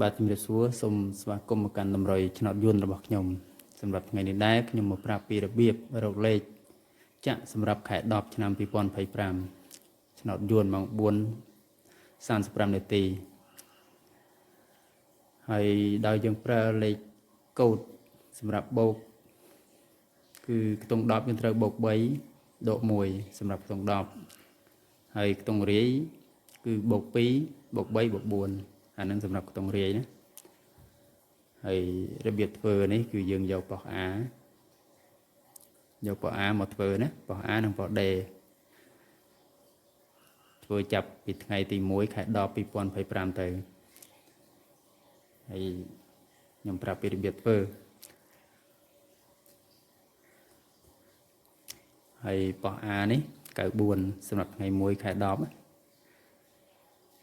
បាទជំរាបសួរសូមស្វាគមន៍មកកាន់តម្រុយឆ្នោតយន្តរបស់ខ្ញុំសម្រាប់ថ្ងៃនេះដែរខ្ញុំមកប្រាប់ពីរបៀបរកលេខចាក់សម្រាប់ខែ10ឆ្នាំ2025ឆ្នោតយន្តម៉ោង4:35នាទីហើយដោយយើងប្រើលេខកូដសម្រាប់បូកគឺខ្ទង់10យើងត្រូវបូក3ដក1សម្រាប់ខ្ទង់10ហើយខ្ទង់រាយគឺបូក2បូក3បូក4អានឹងសម្រាប់ខ្ទង់រាយណាហើយរបៀបធ្វើនេះគឺយើងយកប៉ុស A មកធ្វើណាប៉ុស A និងប៉ុស D ធ្វើចាប់ពីថ្ងៃទី1ខែ10 2025ទៅហើយខ្ញុំប្រាប់ពីរបៀបធ្វើហើយប៉ុស A នេះ94សម្រាប់ថ្ងៃ1ខែ10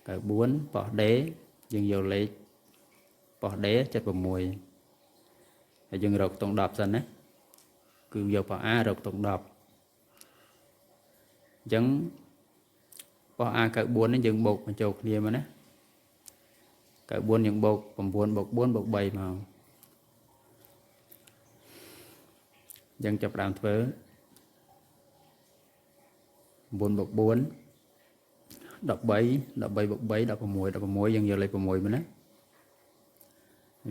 94ប៉ុស D យើងយកលេខប៉ុស D 76ហើយយើងរកខ្ទង់10សិនណាគឺយកប៉ុស A រកខ្ទង់10អញ្ចឹងប៉ុស A 94នេះយើងបូកបញ្ចូលគ្នាមកណា94យើងបូក9បូក4បូក3មកអញ្ចឹងចាប់ផ្ដើមធ្វើ9បូក4 13 13បូក3 16យើងយកលេខ6មកណា6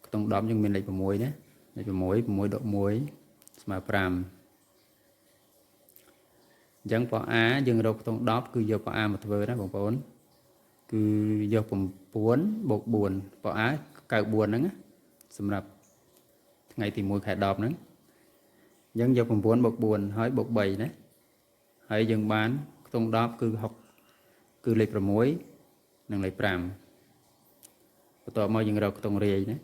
ខ្ទង់10យើងមានលេខ6ណាលេខ6 6ដក1ស្មើ5អញ្ចឹងប៉ុស A យើងរកខ្ទង់10គឺយកប៉ុស A មកធ្វើណាបងប្អូនគឺយក9បូក4ប៉ុស A 94ហ្នឹងសម្រាប់ថ្ងៃទី1ខែ10ហ្នឹងអញ្ចឹងយក9បូក4ហើយបូក3ណាហើយយើងបានខ្ទង់10គឺ6គឺលេខ6និងលេខ5បន្ទាប់មកយើងរកខ្ទង់រាយណា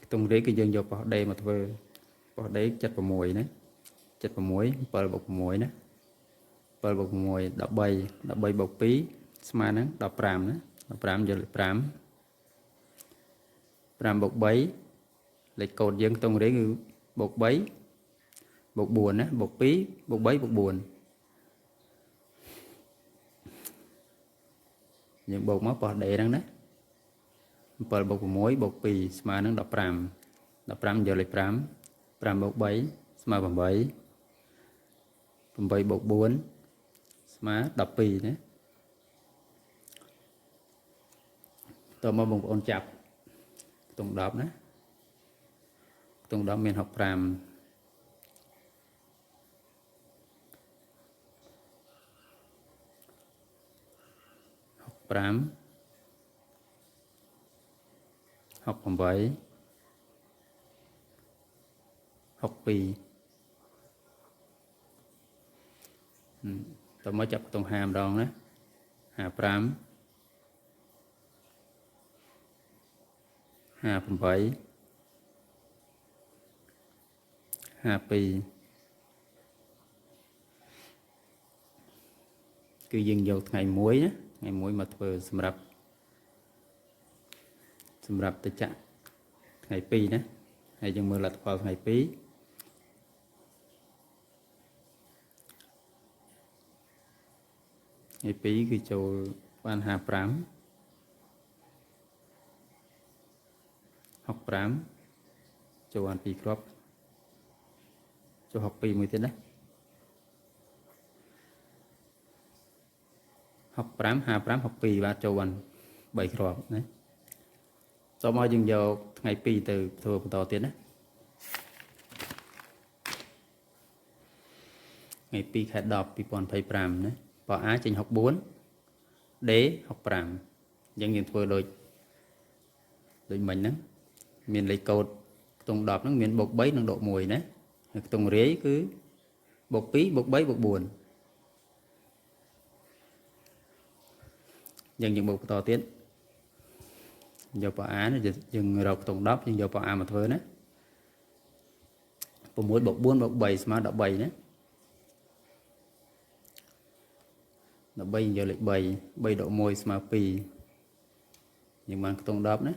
ខ្ទង់រាយគឺយើងយកប៉ុស D មកធ្វើប៉ុស D 76ណា76 7បូក6ណា7បូក6 13បូក2ស្មើនឹង15ណា15យកលេខ5 5បូក3លេខកូដយើងខ្ទង់រាយគឺបូក3បូក4ណាបូក2បូក3បូក4យើងបូកមកប៉ុស D ហ្នឹងណា7បូក6បូក2ស្មើនឹង15 15យកលេខ5 5បូក3ស្មើ8 8បូក4ស្មើ12ណាតមកបងប្អូនចាប់ខ្ទង់10ណាខ្ទង់10មាន65 6568 62តមកចាប់ខ្ទង់50ម្ដងណា55 58 52គឺយើងយកថ្ងៃ1ណាថ្ងៃ1មកធ្វើសម្រាប់ទៅចាក់ថ្ងៃ2ណាហើយយើងមើលលទ្ធផលថ្ងៃ2ថ្ងៃ2គឺចូលបាន55 65ចូលបាន2គ្រាប់ចូល62មួយទៀតណា65 55 62បាទចូលបាន3គ្រាប់ណាតមកយើងយកថ្ងៃ2ទៅធ្វើបន្តទៀតណាថ្ងៃ2ខែ10 2025ណាប៉ុស A ចេញ64 D 65អញ្ចឹងយើងធ្វើដូចមិញហ្នឹងមានលេខកូដខ្ទង់10ហ្នឹងមានបូក3និងដក1ណាហើយខ្ទង់រាយគឺបូក2បូក3បូក4អញ្ចឹងយើងបូកបន្តទៀតយកប៉ុស A នេះយើងរកខ្ទង់10យើងយកប៉ុស A មកធ្វើណា6បូក4បូក3ស្មើ13ណា13យើងយកលេខ3 3ដក1ស្មើ2យើងបានខ្ទង់10ណា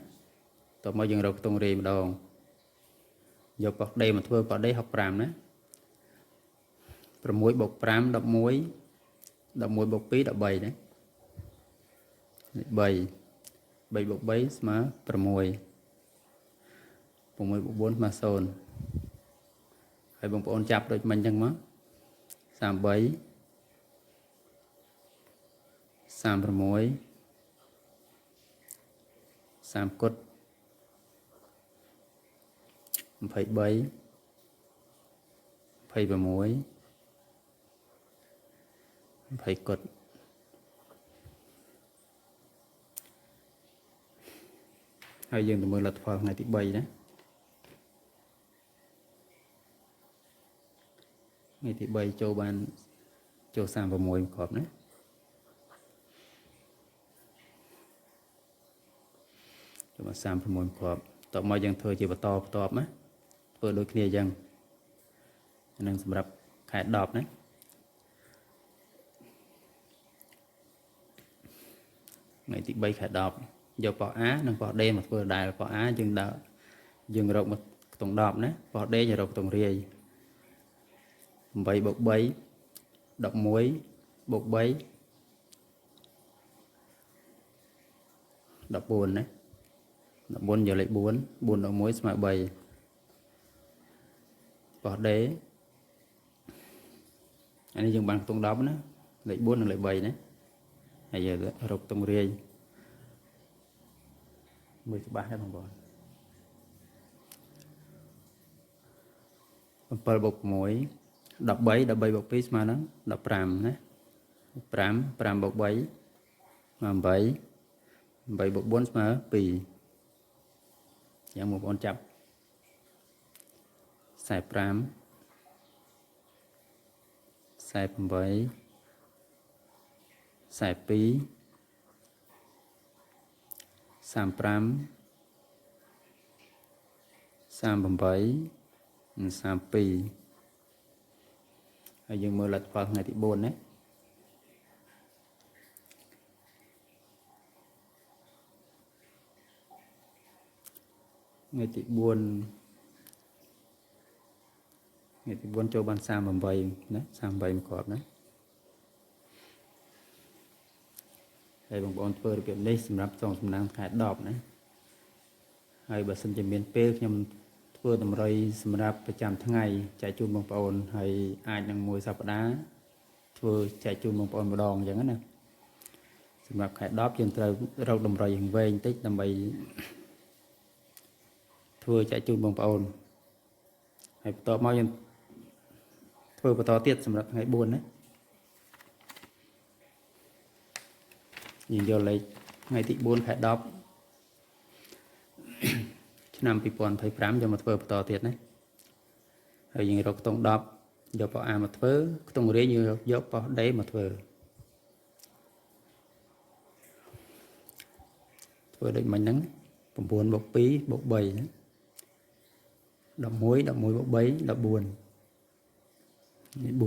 តមកយើងរកខ្ទង់រាយម្ដងយកប៉ុស D មកធ្វើប៉ុស D 65ណា6បូក5 11 11បូក2 13ណា 3 3 bọc 3 ស្មើ6 6 បូក 4 ស្មើ0ហើយបងប្អូនចាប់ដូចមិញអញ្ចឹងមក33 36 30 គុត 23 26 20 គុតហើយយើងទៅមើលលទ្ធផលថ្ងៃទី3ណាថ្ងៃទី3ចូលបានចូល36គ្រាប់ណាចូលបាន36គ្រាប់តោះមកយើងធ្វើជាបន្តបន្ទាប់ណាធ្វើដូចគ្នាអញ្ចឹងនឹងសម្រាប់ខែ10ណាថ្ងៃទី3ខែ10យកប៉ោះ A និងប៉ោះ D មកធ្វើដែរប៉ោះ A យើងដើរយើងរកមកខ្ទង់10ណាប៉ោះ D យើងរកខ្ទង់រាយ8 បូក 3 11 បូក 3 14ណា14យកលេខ4 4ដល់1ស្មើ3ប៉ោះ D អានេះយើងបានខ្ទង់10ណាលេខ4និងលេខ3ណាហើយយើងរកខ្ទង់រាយមើលច្បាស់ហើយបងប្អូន7 បូក 6 13 13 បូក 2 ស្មើនឹង15ណា5 5 បូក 3 ស្មើ8 8 បូក 4 ស្មើ2យ៉ាងបងប្អូនចាប់45 48 42 35 38 32ហើយយើងមើលលទ្ធផលថ្ងៃទី4ណាថ្ងៃទី4ចូលបាន38ណា38គ្រាប់ណាហើយបងប្អូនធ្វើរបៀបនេះសម្រាប់ចុងសំណាងថ្ងៃ10ណាហើយបើសិនជាមានពេលខ្ញុំធ្វើតម្រុយសម្រាប់ប្រចាំថ្ងៃចែកជូនបងប្អូនហើយអាចនឹងមួយសប្តាហ៍ធ្វើចែកជូនបងប្អូនម្ដងអញ្ចឹងណាសម្រាប់ខែ10យើងត្រូវរកតម្រុយវែងតិចដើម្បីធ្វើចែកជូនបងប្អូនហើយបន្ទាប់មកយើងធ្វើបន្តទៀតសម្រាប់ថ្ងៃ4ណាយើងយកលេខថ្ងៃទី4ខែ10ឆ្នាំ2025យកមកធ្វើបន្តទៀតណាហើយយើងរកខ្ទង់10យកប៉ោះ A មកធ្វើខ្ទង់រាយយើងយកប៉ោះ D មកធ្វើដូចមិញហ្នឹង9 បូក 2 បូក 3ណា11 11 បូក 3 14នេះ4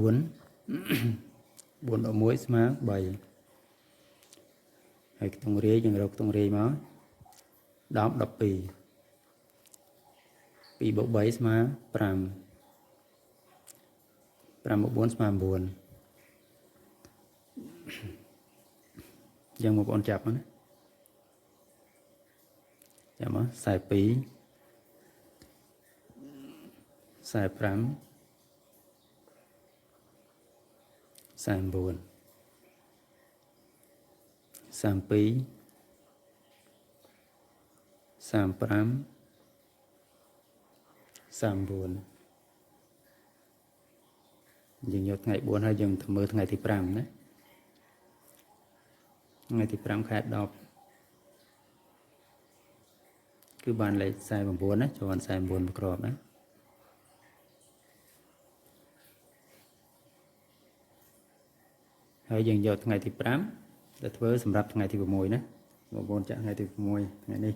4ដល់1ស្មើ3ហើយខ្ទង់រាយយើងរកខ្ទង់រាយមក10 12 2 បូក 3 ស្មើ5 5 បូក 4 ស្មើ9យ៉ាងបងប្អូនចាប់មកណាចាំមក42 45 49 32 35 39យើងយកថ្ងៃ4ហើយយើងទៅមើលថ្ងៃទី5ណាថ្ងៃទី5ខែ10គឺបានលេខ49ណាចូលបាន49គ្រាប់ណាហើយយើងយកថ្ងៃទី5ទៅធ្វើសម្រាប់ថ្ងៃទី6ណាបងប្អូនចាក់ថ្ងៃទី6ថ្ងៃនេះ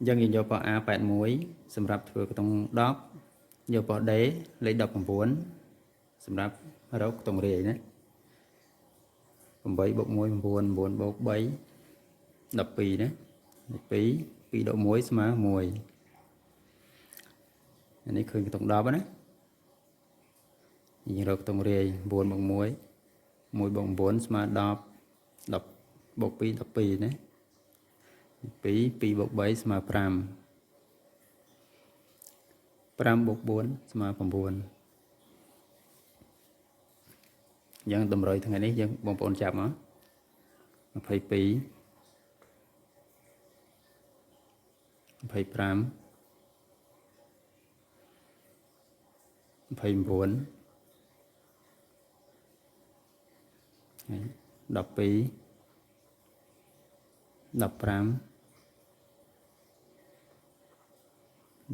យើងយកប៉ោះ A81 សម្រាប់ធ្វើខ្ទង់10យកប៉ោះ D លេខ19សម្រាប់រកខ្ទង់រាយណា8 បូក 1 9 9 បូក 3 12ណា2 2ដល់1ស្មើ1អានេះឃើញខ្ទង់10ណាយើងរកខ្ទង់រាយ9 បូក 1 1 + 9 ស្មើ10 10 + 2 12ណា2 2 + 3 ស្មើ5 5 + 4 ស្មើ9យ៉ាងតម្រុយថ្ងៃនេះយើងបងប្អូនចាប់មក22 25 29 12 15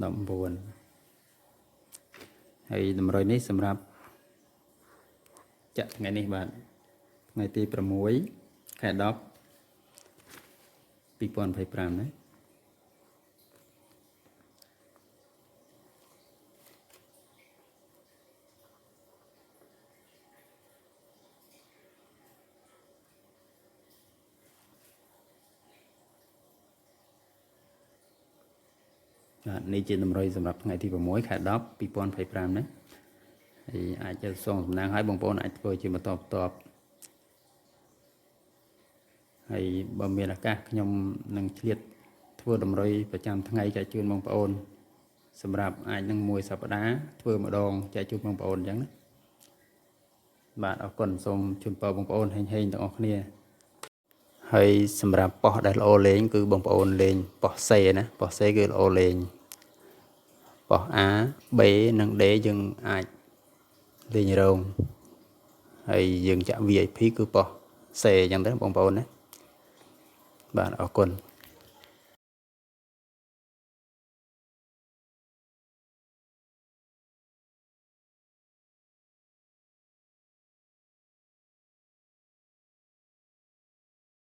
19ហើយតម្រុយនេះសម្រាប់ចាក់ថ្ងៃនេះបាទថ្ងៃទី6ខែ10 2025ណានេះជាតម្រុយសម្រាប់ថ្ងៃទី6ខែ10 2025ណាហើយអាចจะសងសំណាងឲ្យបងប្អូនអាចធ្វើជាបន្តបន្ទាប់ហើយបើមានឱកាសខ្ញុំនឹងឆ្លៀតធ្វើតម្រុយប្រចាំថ្ងៃចែកជូនបងប្អូនសម្រាប់អាចនឹងមួយសប្តាហ៍ធ្វើម្ដងចែកជូនបងប្អូនអញ្ចឹងណាបាទអរគុណសូមជូនពរបងប្អូនហេងទាំងអស់គ្នាហើយសម្រាប់ប៉ោះដែលល្អលេងគឺបងប្អូនលេងប៉ោះសេណាប៉ោះសេគឺល្អលេងប៉ោះ A B និង D យើងអាចលេងរងហើយយើងចាក់ VIP គឺប៉ោះសេអញ្ចឹងទៅបងប្អូនណាបាទអរគុណ